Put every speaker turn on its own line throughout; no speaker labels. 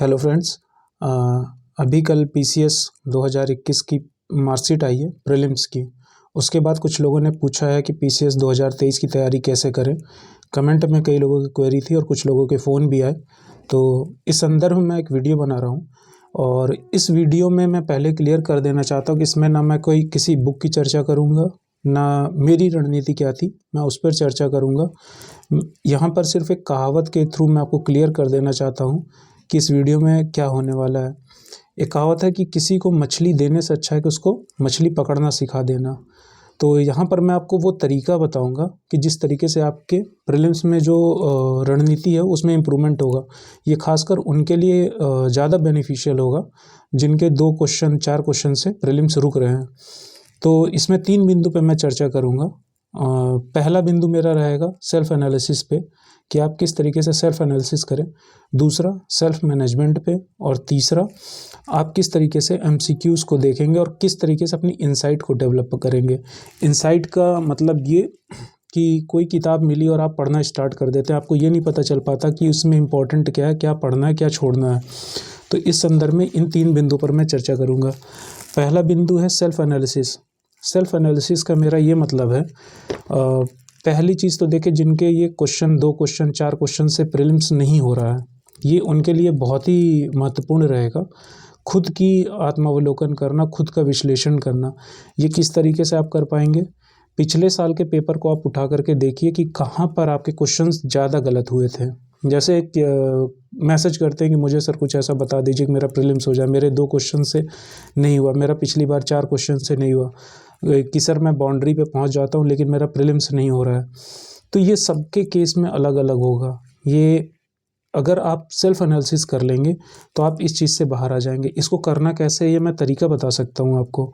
Hello friends. अभी कल PCS 2021 की मार्कशीट आई है प्रीलिम्स की। उसके बाद कुछ लोगों ने पूछा है कि पीसीएस 2023 की तैयारी कैसे करें। कमेंट में कई लोगों की क्वेरी थी और कुछ लोगों के फ़ोन भी आए, तो इस संदर्भ में मैं एक वीडियो बना रहा हूँ। और इस वीडियो में मैं पहले क्लियर कर देना चाहता हूँ कि इसमें ना मैं कोई किसी बुक की चर्चा करूँगा, ना मेरी रणनीति क्या थी मैं उस पर चर्चा करूँगा। यहाँ पर सिर्फ एक कहावत के थ्रू मैं आपको क्लियर कर देना चाहता हूँ कि इस वीडियो में क्या होने वाला है। एक कहावत है कि किसी को मछली देने से अच्छा है कि उसको मछली पकड़ना सिखा देना। तो यहाँ पर मैं आपको वो तरीका बताऊँगा कि जिस तरीके से आपके प्रीलिम्स में जो रणनीति है उसमें इम्प्रूवमेंट होगा। ये खासकर उनके लिए ज़्यादा बेनिफिशियल होगा जिनके 2 क्वेश्चन 4 क्वेश्चन से प्रीलिम्स रुक रहे हैं। तो इसमें 3 बिंदु पे मैं चर्चा करूँगा। पहला बिंदु मेरा रहेगा सेल्फ एनालिसिस पे कि आप किस तरीके से सेल्फ एनालिसिस करें। दूसरा सेल्फ मैनेजमेंट पे, और तीसरा आप किस तरीके से एमसीक्यूज़ को देखेंगे और किस तरीके से अपनी इनसाइट को डेवलप करेंगे। इनसाइट का मतलब ये कि कोई किताब मिली और आप पढ़ना स्टार्ट कर देते हैं, आपको ये नहीं पता चल पाता कि उसमें इम्पोर्टेंट क्या है, क्या पढ़ना है, क्या छोड़ना है। तो इस संदर्भ में इन 3 बिंदु पर मैं चर्चा करूँगा। पहला बिंदु है सेल्फ एनालिसिस। सेल्फ एनालिसिस का मेरा ये मतलब है, पहली चीज़ तो देखिए जिनके ये क्वेश्चन 2 क्वेश्चन 4 क्वेश्चन से प्रीलिम्स नहीं हो रहा है, ये उनके लिए बहुत ही महत्वपूर्ण रहेगा। खुद की आत्मावलोकन करना, खुद का विश्लेषण करना, ये किस तरीके से आप कर पाएंगे। पिछले साल के पेपर को आप उठा करके देखिए कि कहाँ पर आपके क्वेश्चंस ज़्यादा गलत हुए थे। जैसे एक मैसेज करते हैं कि मुझे सर कुछ ऐसा बता दीजिए कि मेरा प्रीलिम्स हो जाए, मेरे 2 क्वेश्चन से नहीं हुआ, मेरा पिछली बार 4 क्वेश्चन से नहीं हुआ, कि सर मैं बाउंड्री पे पहुंच जाता हूं लेकिन मेरा प्रीलिम्स नहीं हो रहा है। तो ये सबके केस में अलग अलग होगा। ये अगर आप सेल्फ एनालिसिस कर लेंगे तो आप इस चीज़ से बाहर आ जाएंगे। इसको करना कैसे है ये मैं तरीका बता सकता हूँ आपको।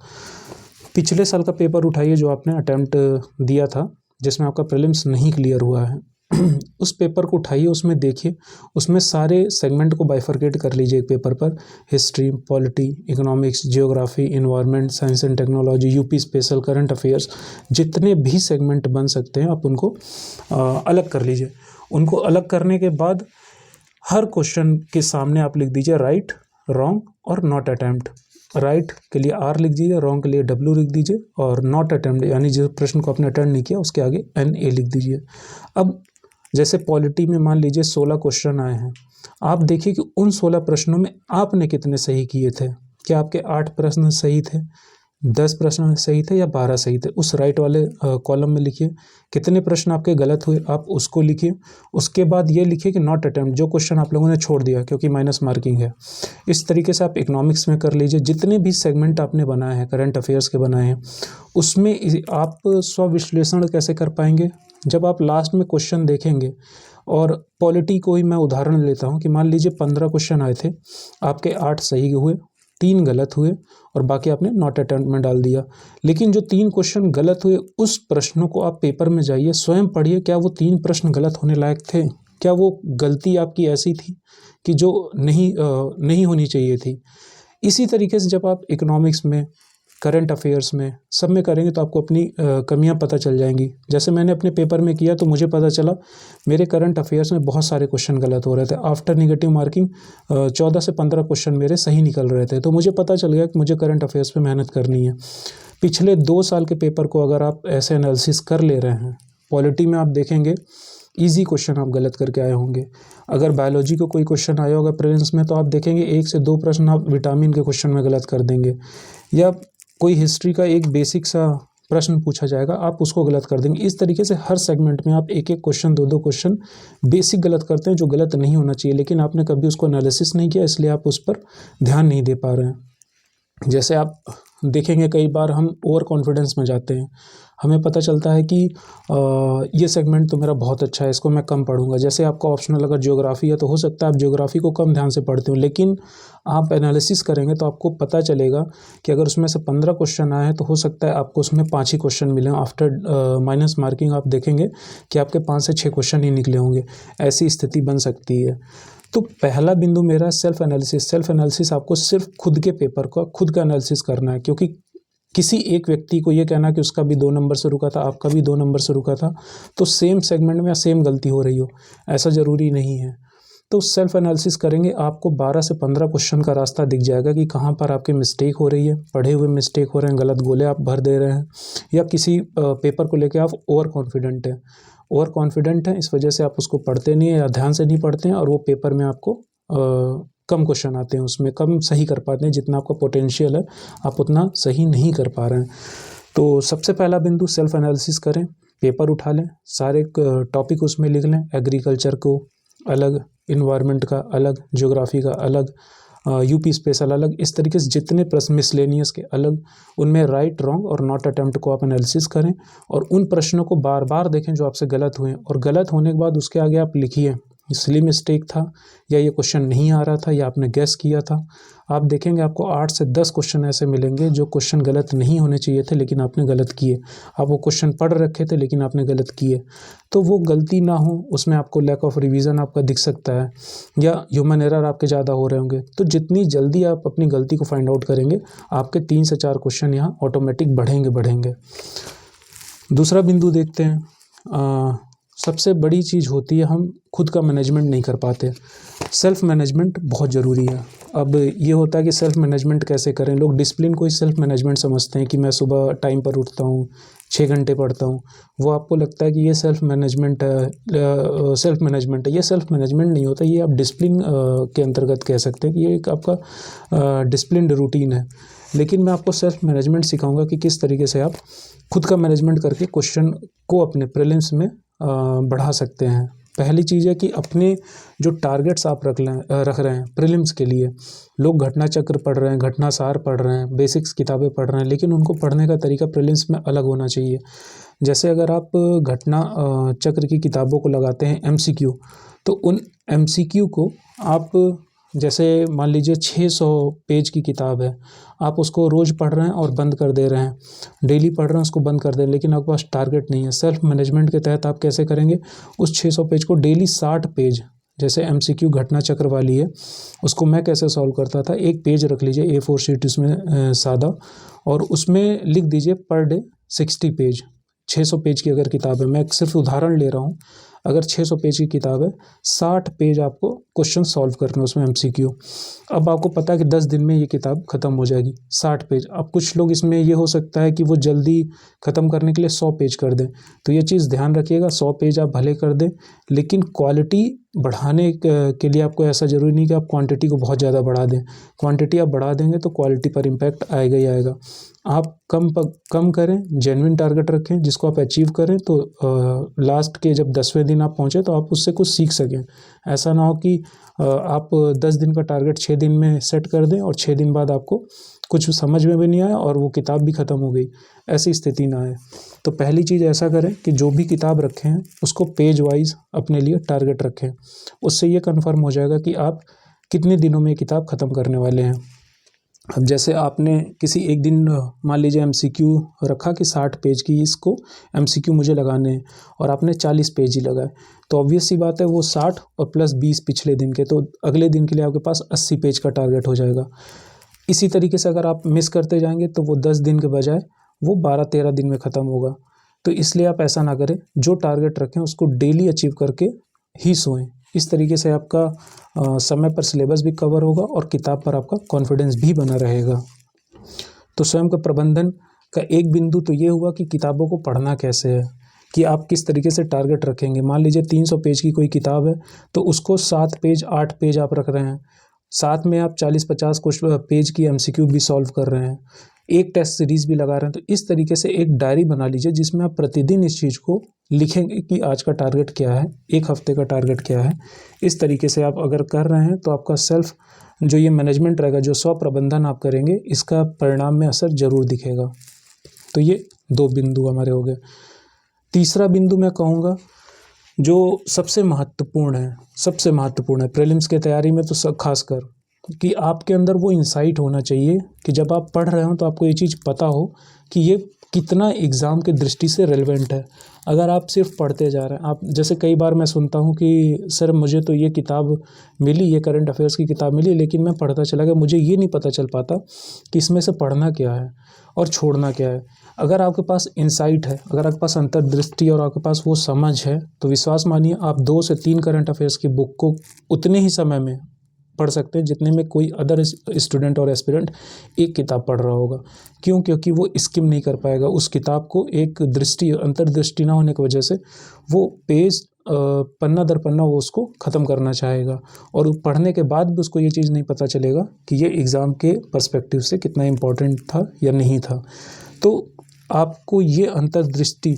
पिछले साल का पेपर उठाइए जो आपने अटेम्प्ट दिया था, जिसमें आपका प्रीलिम्स नहीं क्लियर हुआ है। उस पेपर को उठाइए, उसमें देखिए, उसमें सारे सेगमेंट को बाइफरकेट कर लीजिए एक पेपर पर। History, polity, economics, geography, environment, science and technology, UP special, current affairs, जितने भी सेगमेंट बन सकते हैं आप उनको अलग कर लीजिए। उनको अलग करने के बाद हर क्वेश्चन के सामने आप लिख दीजिए राइट, रॉन्ग और नॉट अटेम्प्ट। राइट के लिए R लिख दीजिए, रॉन्ग के लिए W लिख दीजिए, और नॉट अटेम्प्ट यानी जिस प्रश्न को आपने अटेम्प्ट नहीं किया उसके आगे NA लिख दीजिए। अब जैसे पॉलिटी में मान लीजिए 16 क्वेश्चन आए हैं, आप देखिए कि उन 16 प्रश्नों में आपने कितने सही किए थे। क्या आपके 8 प्रश्न सही थे, 10 प्रश्न सही थे या 12 सही थे। उस राइट वाले कॉलम में लिखिए। कितने प्रश्न आपके गलत हुए आप उसको लिखिए। उसके बाद ये लिखिए कि नॉट अटेम्प्ट, जो क्वेश्चन आप लोगों ने छोड़ दिया क्योंकि माइनस मार्किंग है। इस तरीके से आप इकोनॉमिक्स में कर लीजिए। जितने भी सेगमेंट आपने बनाए हैं, करंट अफेयर्स के बनाए हैं, उसमें आप स्वविश्लेषण कैसे कर पाएंगे। जब आप लास्ट में क्वेश्चन देखेंगे, और पॉलिटी को ही मैं उदाहरण लेता हूँ कि मान लीजिए 15 क्वेश्चन आए थे, आपके 8 सही हुए, 3 गलत हुए और बाकी आपने नॉट अटेम्प्ट में डाल दिया। लेकिन जो 3 क्वेश्चन गलत हुए उस प्रश्नों को आप पेपर में जाइए, स्वयं पढ़िए, क्या वो 3 प्रश्न गलत होने लायक थे, क्या वो गलती आपकी ऐसी थी कि जो नहीं होनी चाहिए थी। इसी तरीके से जब आप इकोनॉमिक्स में, करंट अफेयर्स में, सब में करेंगे तो आपको अपनी कमियां पता चल जाएंगी। जैसे मैंने अपने पेपर में किया तो मुझे पता चला मेरे करंट अफेयर्स में बहुत सारे क्वेश्चन गलत हो रहे थे। आफ्टर निगेटिव मार्किंग 14 से 15 क्वेश्चन मेरे सही निकल रहे थे। तो मुझे पता चल गया कि मुझे करंट अफेयर्स पे मेहनत करनी है। पिछले 2 साल के पेपर को अगर आप ऐसे एनालिसिस कर ले रहे हैं, पॉलिटी में आप देखेंगे ईजी क्वेश्चन आप गलत करके आए होंगे। अगर बायोलॉजी को कोई क्वेश्चन आया होगा प्रीलिम्स में तो आप देखेंगे 1 से 2 प्रश्न आप विटामिन के क्वेश्चन में गलत कर देंगे, या कोई हिस्ट्री का एक बेसिक सा प्रश्न पूछा जाएगा आप उसको गलत कर देंगे। इस तरीके से हर सेगमेंट में आप 1-1 क्वेश्चन 2-2 क्वेश्चन बेसिक गलत करते हैं जो गलत नहीं होना चाहिए, लेकिन आपने कभी उसको एनालिसिस नहीं किया इसलिए आप उस पर ध्यान नहीं दे पा रहे हैं। जैसे आप देखेंगे कई बार हम ओवर कॉन्फिडेंस में जाते हैं, हमें पता चलता है कि ये सेगमेंट तो मेरा बहुत अच्छा है, इसको मैं कम पढ़ूंगा। जैसे आपका ऑप्शनल अगर ज्योग्राफी है तो हो सकता है आप ज्योग्राफी को कम ध्यान से पढ़ते हो, लेकिन आप एनालिसिस करेंगे तो आपको पता चलेगा कि अगर उसमें से 15 क्वेश्चन आए हैं तो हो सकता है आपको उसमें 5 ही क्वेश्चन मिले। आफ्टर माइनस मार्किंग आप देखेंगे कि आपके 5 से 6 क्वेश्चन ही निकले होंगे। ऐसी स्थिति बन सकती है। तो पहला बिंदु मेरा सेल्फ एनालिसिस। सेल्फ एनालिसिस आपको सिर्फ खुद के पेपर का खुद का एनालिसिस करना है, क्योंकि किसी एक व्यक्ति को ये कहना कि उसका भी 2 नंबर से रुका था, आपका भी 2 नंबर से रुका था, तो सेम सेगमेंट में या सेम गलती हो रही हो, ऐसा ज़रूरी नहीं है। तो सेल्फ एनालिसिस करेंगे, आपको 12 से 15 क्वेश्चन का रास्ता दिख जाएगा कि कहाँ पर आपकी मिस्टेक हो रही है, पढ़े हुए मिस्टेक हो रहे हैं, गलत गोले आप भर दे रहे हैं, या किसी पेपर को लेकर आप ओवर कॉन्फिडेंट हैं। ओवर कॉन्फिडेंट हैं इस वजह से आप उसको पढ़ते नहीं हैं या ध्यान से नहीं पढ़ते हैं, और वो पेपर में आपको कम क्वेश्चन आते हैं, उसमें कम सही कर पाते हैं, जितना आपका पोटेंशियल है आप उतना सही नहीं कर पा रहे हैं। तो सबसे पहला बिंदु सेल्फ एनालिसिस करें, पेपर उठा लें, सारे टॉपिक उसमें लिख लें, एग्रीकल्चर को अलग, इन्वायरमेंट का अलग, ज्योग्राफी का अलग, यूपी स्पेशल अलग, इस तरीके से जितने प्रश्न मिसलेनियस के अलग, उनमें राइट, रॉन्ग और नॉट अटेम्प्ट को आप एनालिसिस करें, और उन प्रश्नों को बार बार देखें जो आपसे गलत हुए, और गलत होने के बाद उसके आगे आप लिखिए इसलिए मिस्टेक था, या ये क्वेश्चन नहीं आ रहा था, या आपने गेस किया था। आप देखेंगे आपको 8 से 10 क्वेश्चन ऐसे मिलेंगे जो क्वेश्चन गलत नहीं होने चाहिए थे लेकिन आपने गलत किए। आप वो क्वेश्चन पढ़ रखे थे लेकिन आपने गलत किए। तो वो गलती ना हो उसमें आपको लैक ऑफ रिवीजन आपका दिख सकता है, या ह्यूमन एरर आपके ज़्यादा हो रहे होंगे। तो जितनी जल्दी आप अपनी गलती को फाइंड आउट करेंगे, आपके 3 से 4 क्वेश्चन यहाँ ऑटोमेटिक बढ़ेंगे। दूसरा बिंदु देखते हैं। सबसे बड़ी चीज़ होती है हम खुद का मैनेजमेंट नहीं कर पाते। सेल्फ मैनेजमेंट बहुत ज़रूरी है। अब ये होता है कि सेल्फ मैनेजमेंट कैसे करें, लोग डिसिप्लिन को ही सेल्फ मैनेजमेंट समझते हैं कि मैं सुबह टाइम पर उठता हूँ, 6 घंटे पढ़ता हूँ, वो आपको लगता है कि ये सेल्फ मैनेजमेंट है। ये सेल्फ मैनेजमेंट नहीं होता, ये आप डिसिप्लिन के अंतर्गत कह सकते हैं कि ये एक आपका डिसिप्लिन रूटीन है। लेकिन मैं आपको सेल्फ मैनेजमेंट सिखाऊंगा कि किस तरीके से आप खुद का मैनेजमेंट करके क्वेश्चन को अपने प्रीलिम्स में बढ़ा सकते हैं। पहली चीज़ है कि अपने जो टारगेट्स आप रख रहे हैं प्रीलिम्स के लिए, लोग घटना चक्र पढ़ रहे हैं, घटना सार पढ़ रहे हैं, बेसिक्स किताबें पढ़ रहे हैं, लेकिन उनको पढ़ने का तरीका प्रीलिम्स में अलग होना चाहिए। जैसे अगर आप घटना चक्र की किताबों को लगाते हैं MCQ, तो उन MCQ को आप, जैसे मान लीजिए 600 पेज की किताब है, आप उसको रोज़ पढ़ रहे हैं और बंद कर दे रहे हैं, डेली पढ़ रहे हैं उसको बंद कर दे रहे हैं, लेकिन आपके पास टारगेट नहीं है। सेल्फ मैनेजमेंट के तहत आप कैसे करेंगे, उस 600 पेज को डेली 60 पेज, जैसे MCQ घटना चक्र वाली है, उसको मैं कैसे सॉल्व करता था, एक पेज रख लीजिए A4 शीट उसमें सादा, और उसमें लिख दीजिए पर डे 60 पेज। 600 पेज की अगर किताब है, मैं सिर्फ उदाहरण ले रहा हूँ, अगर 600 पेज की किताब है, 60 पेज आपको क्वेश्चन सॉल्व करना है उसमें MCQ। अब आपको पता है कि 10 दिन में ये किताब ख़त्म हो जाएगी, 60 पेज। अब कुछ लोग इसमें ये हो सकता है कि वो जल्दी ख़त्म करने के लिए 100 पेज कर दें, तो ये चीज़ ध्यान रखिएगा, 100 पेज आप भले कर दें, लेकिन क्वालिटी बढ़ाने के लिए आपको ऐसा ज़रूरी नहीं कि आप क्वांटिटी को बहुत ज़्यादा बढ़ा दें। क्वांटिटी आप बढ़ा देंगे तो क्वालिटी पर इम्पैक्ट आएगा ही आएगा। आप कम करें, जेन्युइन टारगेट रखें जिसको आप अचीव करें, तो लास्ट के जब 10वें दिन आप पहुँचे तो आप उससे कुछ सीख सकें। ऐसा ना हो कि आप 10 दिन का टारगेट 6 दिन में सेट कर दें और 6 दिन बाद आपको कुछ समझ में भी नहीं आया और वो किताब भी ख़त्म हो गई, ऐसी स्थिति ना आए। तो पहली चीज़ ऐसा करें कि जो भी किताब रखें हैं उसको पेज वाइज अपने लिए टारगेट रखें। उससे ये कन्फर्म हो जाएगा कि आप कितने दिनों में ये किताब ख़त्म करने वाले हैं। अब जैसे आपने किसी एक दिन मान लीजिए MCQ रखा कि 60 पेज की इसको MCQ मुझे लगाने हैं, और आपने 40 पेज ही लगाए, तो ऑब्वियस सी बात है वो 60 और प्लस 20 पिछले दिन के, तो अगले दिन के लिए आपके पास 80 पेज का टारगेट हो जाएगा। इसी तरीके से अगर आप मिस करते जाएंगे तो वो 10 दिन के बजाय वो 12-13 दिन में ख़त्म होगा। तो इसलिए आप ऐसा ना करें, जो टारगेट रखें उसको डेली अचीव करके ही सोएं। इस तरीके से आपका समय पर सिलेबस भी कवर होगा और किताब पर आपका कॉन्फिडेंस भी बना रहेगा। तो स्वयं का प्रबंधन का एक बिंदु तो ये हुआ कि किताबों को पढ़ना कैसे है, कि आप किस तरीके से टारगेट रखेंगे। मान लीजिए 300 पेज की कोई किताब है तो उसको 7 पेज 8 पेज आप रख रहे हैं, साथ में आप 40-50 कुछ पेज की MCQ भी सॉल्व कर रहे हैं, एक टेस्ट सीरीज़ भी लगा रहे हैं। तो इस तरीके से एक डायरी बना लीजिए जिसमें आप प्रतिदिन इस चीज़ को लिखेंगे कि आज का टारगेट क्या है, एक हफ्ते का टारगेट क्या है। इस तरीके से आप अगर कर रहे हैं तो आपका सेल्फ जो ये मैनेजमेंट रहेगा, जो स्व प्रबंधन आप करेंगे, इसका परिणाम में असर ज़रूर दिखेगा। तो ये 2 बिंदु हमारे हो गए। तीसरा बिंदु मैं कहूँगा जो सबसे महत्वपूर्ण है प्रीलिम्स के तैयारी में, तो सब खासकर कि आपके अंदर वो इंसाइट होना चाहिए कि जब आप पढ़ रहे हो तो आपको ये चीज़ पता हो कि ये कितना एग्ज़ाम के दृष्टि से रेलेवेंट है। अगर आप सिर्फ पढ़ते जा रहे हैं, आप जैसे कई बार मैं सुनता हूँ कि सर मुझे तो ये किताब मिली, ये करंट अफेयर्स की किताब मिली, लेकिन मैं पढ़ता चला गया, मुझे ये नहीं पता चल पाता कि इसमें से पढ़ना क्या है और छोड़ना क्या है। अगर आपके पास इंसाइट है, अगर आपके पास अंतर्दृष्टि और आपके पास वो समझ है, तो विश्वास मानिए आप 2 से 3 करंट अफेयर्स की बुक को उतने ही समय में पढ़ सकते हैं जितने में कोई अदर स्टूडेंट और एस्पिरेंट एक किताब पढ़ रहा होगा। क्यों? क्योंकि वो स्किम नहीं कर पाएगा उस किताब को, एक दृष्टि अंतर्दृष्टि ना होने की वजह से वो पेज पन्ना दर पन्ना वो उसको ख़त्म करना चाहेगा, और पढ़ने के बाद भी उसको ये चीज़ नहीं पता चलेगा कि ये एग्ज़ाम के पर्सपेक्टिव से कितना इम्पोर्टेंट था या नहीं था। तो आपको ये अंतर्दृष्टि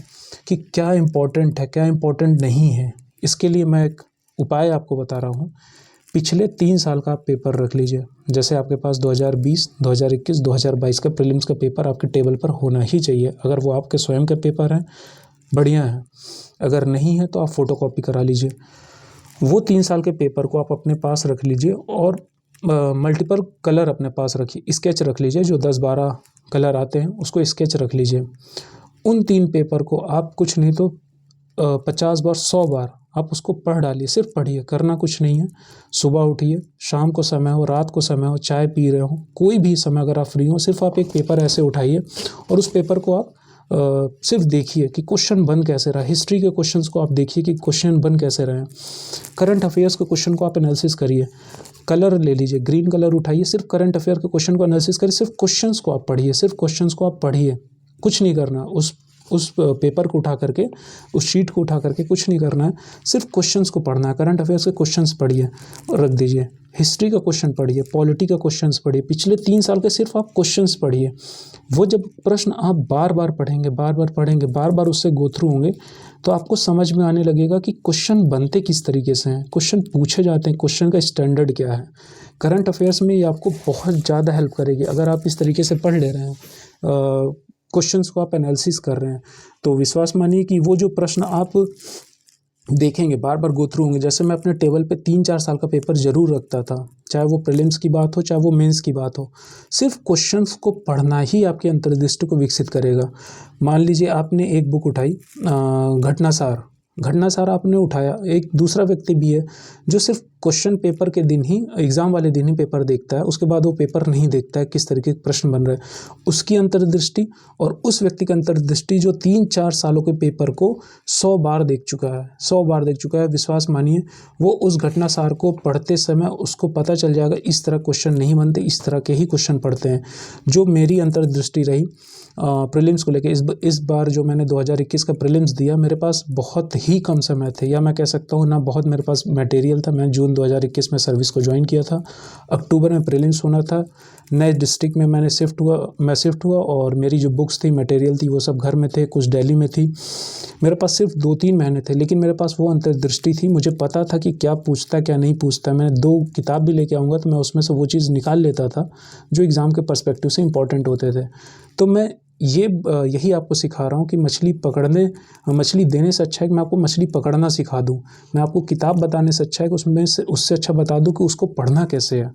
कि क्या इम्पोर्टेंट है, क्या इम्पोर्टेंट नहीं है, इसके लिए मैं एक उपाय आपको बता रहा हूँ। पिछले 3 साल का आप पेपर रख लीजिए। जैसे आपके पास 2020, 2021, 2022 का प्रीलिम्स का पेपर आपके टेबल पर होना ही चाहिए। अगर वो आपके स्वयं के पेपर हैं, बढ़िया है, अगर नहीं है तो आप फ़ोटोकॉपी करा लीजिए। वो 3 साल के पेपर को आप अपने पास रख लीजिए और मल्टीपल कलर अपने पास रखिए, स्केच रख लीजिए, जो 10-12 कलर आते हैं उसको स्केच रख लीजिए। उन 3 पेपर को आप कुछ नहीं तो 50 बार 100 बार आप उसको पढ़ डालिए, सिर्फ पढ़िए, करना कुछ नहीं है। सुबह उठिए, शाम को समय हो, रात को समय हो, चाय पी रहे हो, कोई भी समय अगर आप फ्री हो, सिर्फ आप एक पेपर ऐसे उठाइए और उस पेपर को आप सिर्फ देखिए कि क्वेश्चन बन कैसे रहा। हिस्ट्री के क्वेश्चंस को आप देखिए कि क्वेश्चन बन कैसे रहे हैं। करंट अफेयर्स के क्वेश्चन को आप एनालिसिस करिए। कलर ले लीजिए, ग्रीन कलर उठाइए, सिर्फ करंट अफेयर के क्वेश्चन को एनालिसिस करिए, सिर्फ क्वेश्चंस को आप पढ़िए, सिर्फ क्वेश्चंस को आप पढ़िए, कुछ नहीं करना। उस पेपर को उठा करके, उस शीट को उठा करके कुछ नहीं करना है, सिर्फ क्वेश्चंस को पढ़ना है। करंट अफेयर्स के क्वेश्चंस पढ़िए और रख दीजिए, हिस्ट्री का क्वेश्चन पढ़िए, पॉलिटी का क्वेश्चंस पढ़िए, पिछले 3 साल के सिर्फ आप क्वेश्चंस पढ़िए। वो जब प्रश्न आप बार बार पढ़ेंगे, बार बार पढ़ेंगे, बार बार उससे गो थ्रू होंगे, तो आपको समझ में आने लगेगा कि क्वेश्चन बनते किस तरीके से हैं, क्वेश्चन पूछे जाते हैं, क्वेश्चन का स्टैंडर्ड क्या है। करंट अफेयर्स में ये आपको बहुत ज़्यादा हेल्प करेगी अगर आप इस तरीके से पढ़ ले रहे हैं, क्वेश्चंस को आप एनालिसिस कर रहे हैं। तो विश्वास मानिए कि वो जो प्रश्न आप देखेंगे, बार बार गो थ्रू होंगे। जैसे मैं अपने टेबल पे 3-4 साल का पेपर ज़रूर रखता था, चाहे वो प्रीलिम्स की बात हो, चाहे वो मेंस की बात हो। सिर्फ क्वेश्चंस को पढ़ना ही आपकी अंतर्दृष्टि को विकसित करेगा। मान लीजिए आपने एक बुक उठाई, घटनासार आपने उठाया, एक दूसरा व्यक्ति भी है जो सिर्फ क्वेश्चन पेपर के दिन ही, एग्ज़ाम वाले दिन ही पेपर देखता है, उसके बाद वो पेपर नहीं देखता है किस तरीके के प्रश्न बन रहे हैं। उसकी अंतर्दृष्टि और उस व्यक्ति की अंतर्दृष्टि जो 3-4 सालों के पेपर को 100 बार देख चुका है, 100 बार देख चुका है, विश्वास मानिए वो उस घटनासार को पढ़ते समय उसको पता चल जाएगा इस तरह क्वेश्चन नहीं बनते, इस तरह के ही क्वेश्चन पढ़ते हैं। जो मेरी अंतर्दृष्टि रही प्रीलिम्स को लेके, इस बार जो मैंने 2021 का प्रीलिम्स दिया, मेरे पास बहुत ही कम समय थे, या मैं कह सकता हूँ ना बहुत मेरे पास मटेरियल था। मैं जून 2021 में सर्विस को ज्वाइन किया था, अक्टूबर में प्रीलिम्स होना था, नए डिस्ट्रिक्ट में मैं शिफ्ट हुआ और मेरी जो बुक्स थी, मटेरियल थी, वो सब घर में थे, कुछ दिल्ली में थी। मेरे पास सिर्फ 2-3 महीने थे, लेकिन मेरे पास वो अंतर्दृष्टि थी, मुझे पता था कि क्या पूछता है क्या नहीं पूछता है। मैंने 2 किताब भी लेके आऊँगा तो मैं उसमें से वो चीज़ निकाल लेता था जो एग्ज़ाम के पर्सपेक्टिव से इंपॉर्टेंट होते थे। तो मैं यही आपको सिखा रहा हूँ कि मछली देने से अच्छा है कि मैं आपको मछली पकड़ना सिखा दूँ। मैं आपको किताब बताने से अच्छा है कि उससे अच्छा बता दूँ कि उसको पढ़ना कैसे है।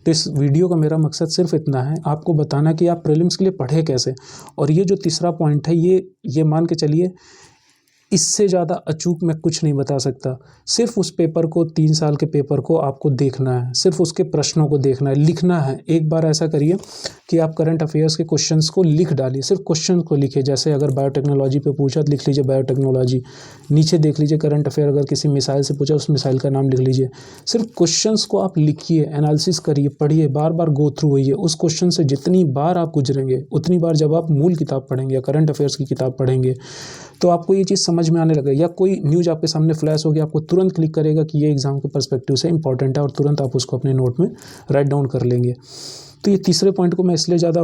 तो इस वीडियो का मेरा मकसद सिर्फ इतना है, आपको बताना कि आप प्रीलिम्स के लिए पढ़े कैसे। और ये जो तीसरा पॉइंट है, ये मान के चलिए इससे ज़्यादा अचूक मैं कुछ नहीं बता सकता। सिर्फ उस पेपर को, 3 साल के पेपर को आपको देखना है, सिर्फ उसके प्रश्नों को देखना है, लिखना है। एक बार ऐसा करिए कि आप करंट अफेयर्स के क्वेश्चंस को लिख डालिए, सिर्फ क्वेश्चन को लिखिए। जैसे अगर बायोटेक्नोलॉजी पे पूछा तो लिख लीजिए बायोटेक्नोलॉजी, नीचे देख लीजिए करंट अफेयर, अगर किसी मिसाइल से पूछा उस मिसाइल का नाम लिख लीजिए। सिर्फ क्वेश्चंस को आप लिखिए, एनालिसिस करिए, पढ़िए, बार बार गो थ्रू होइए। उस क्वेश्चन से जितनी बार आप गुजरेंगे, उतनी बार जब आप मूल किताब पढ़ेंगे या करंट अफेयर्स की किताब पढ़ेंगे, तो आपको ये चीज़ समझ में आने लगेगा। या कोई न्यूज़ आपके सामने फ्लैश हो गया, आपको तुरंत क्लिक करेगा कि ये एग्ज़ाम के पर्सपेक्टिव से इंपॉर्टेंट है, और तुरंत आप उसको अपने नोट में राइट डाउन कर लेंगे। तो ये तीसरे पॉइंट को मैं इसलिए ज़्यादा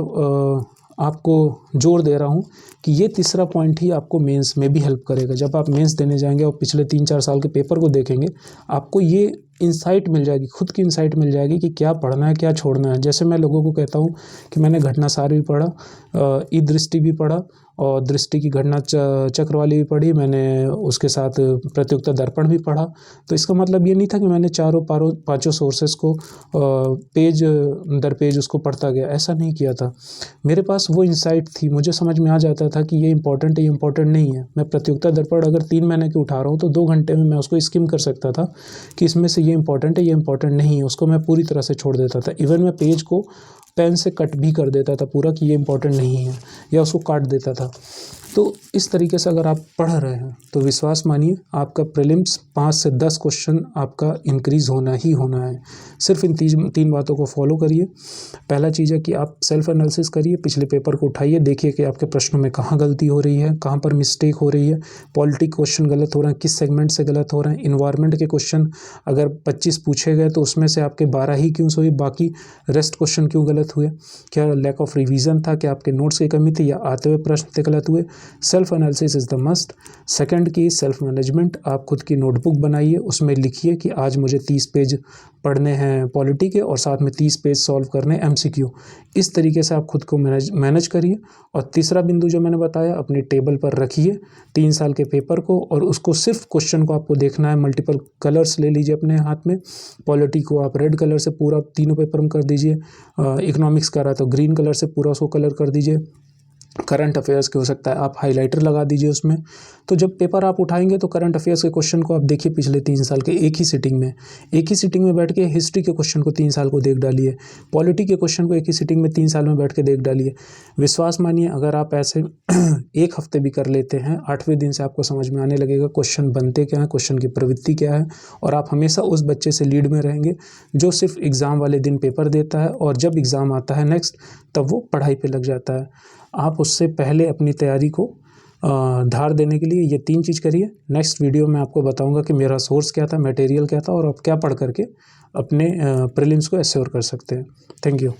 आपको जोर दे रहा हूँ कि ये तीसरा पॉइंट ही आपको मेंस में भी हेल्प करेगा। जब आप मेंस देने जाएंगे और पिछले 3-4 साल के पेपर को देखेंगे, आपको ये इंसाइट मिल जाएगी, खुद की इंसाइट मिल जाएगी कि क्या पढ़ना है, क्या छोड़ना है। जैसे मैं लोगों को कहता हूँ कि मैंने घटनासार भी पढ़ा, ई दृष्टि भी पढ़ा और दृष्टि की घटना चक्र वाली भी पढ़ी, मैंने उसके साथ प्रत्युत्तर दर्पण भी पढ़ा। तो इसका मतलब ये नहीं था कि मैंने पाँचों सोर्सेस को पेज दर पेज उसको पढ़ता गया, ऐसा नहीं किया था। मेरे पास वो इंसाइट थी, मुझे समझ में आ जाता था कि ये इंपॉर्टेंट है, ये इंपॉर्टेंट नहीं है। मैं प्रत्युत्तर दर्पण अगर 3 महीने की उठा रहा हूँ तो 2 घंटे में मैं उसको स्किम कर सकता था कि इसमें से ये इंपॉर्टेंट है, ये इंपॉर्टेंट नहीं है, उसको मैं पूरी तरह से छोड़ देता था। इवन मैं पेज को पेन से कट भी कर देता था पूरा कि ये इंपॉर्टेंट नहीं है, या उसको काट देता था। तो इस तरीके से अगर आप पढ़ रहे हैं तो विश्वास मानिए आपका प्रीलिम्स 5 से 10 क्वेश्चन आपका इंक्रीज होना ही होना है। सिर्फ इन 3 बातों को फॉलो करिए। पहला चीज़ है कि आप सेल्फ एनालिसिस करिए, पिछले पेपर को उठाइए, देखिए कि आपके प्रश्नों में कहाँ गलती हो रही है, कहाँ पर मिस्टेक हो रही है, पॉलिटिक क्वेश्चन गलत हो रहे हैं, किस सेगमेंट से गलत हो रहे हैं, इन्वायरमेंट के क्वेश्चन अगर 25 पूछे गए तो उसमें से आपके 12 ही क्यों हुए, बाकी रेस्ट क्वेश्चन क्यों गलत हुए, क्या लैक ऑफ रिवीजन था, क्या आपके नोट्स की कमी थी, या आते हुए प्रश्न थे गलत हुए। Self analysis is the must. Second की सेल्फ मैनेजमेंट, आप खुद की नोटबुक बनाइए, उसमें लिखिए कि आज मुझे 30 पेज पढ़ने हैं पॉलिटी के और साथ में 30 पेज सॉल्व करने एमसीक्यू। इस तरीके से आप खुद को मैनेज करिए। और तीसरा बिंदु जो मैंने बताया, अपनी टेबल पर रखिए 3 साल के पेपर को, और उसको सिर्फ क्वेश्चन को आपको देखना है, मल्टीपल कलर्स ले लीजिए अपने हाथ में। पॉलिटी को आप रेड कलर से पूरा तीनों पेपर में कर दीजिए, इकोनॉमिक्स का रहा तो ग्रीन कलर से पूरा उसको कलर कर दीजिए, करंट अफेयर्स के हो सकता है आप हाइलाइटर लगा दीजिए उसमें। तो जब पेपर आप उठाएंगे तो करंट अफेयर्स के क्वेश्चन को आप देखिए पिछले 3 साल के एक ही सिटिंग में बैठ के हिस्ट्री के क्वेश्चन को 3 साल को देख डालिए, पॉलिटी के क्वेश्चन को एक ही सिटिंग में 3 साल में बैठ के देख डालिए। विश्वास मानिए अगर आप ऐसे 1 हफ्ते भी कर लेते हैं, 8वें दिन से आपको समझ में आने लगेगा क्वेश्चन बनते क्या है, क्वेश्चन की प्रवृत्ति क्या है, और आप हमेशा उस बच्चे से लीड में रहेंगे जो सिर्फ एग्ज़ाम वाले दिन पेपर देता है और जब एग्ज़ाम आता है नेक्स्ट तब वो पढ़ाई पे लग जाता है। आप उससे पहले अपनी तैयारी को धार देने के लिए ये 3 चीज़ करिए। नेक्स्ट वीडियो में आपको बताऊंगा कि मेरा सोर्स क्या था, मटेरियल क्या था, और आप क्या पढ़ करके अपने प्रीलिम्स को एश्योर कर सकते हैं। Thank you.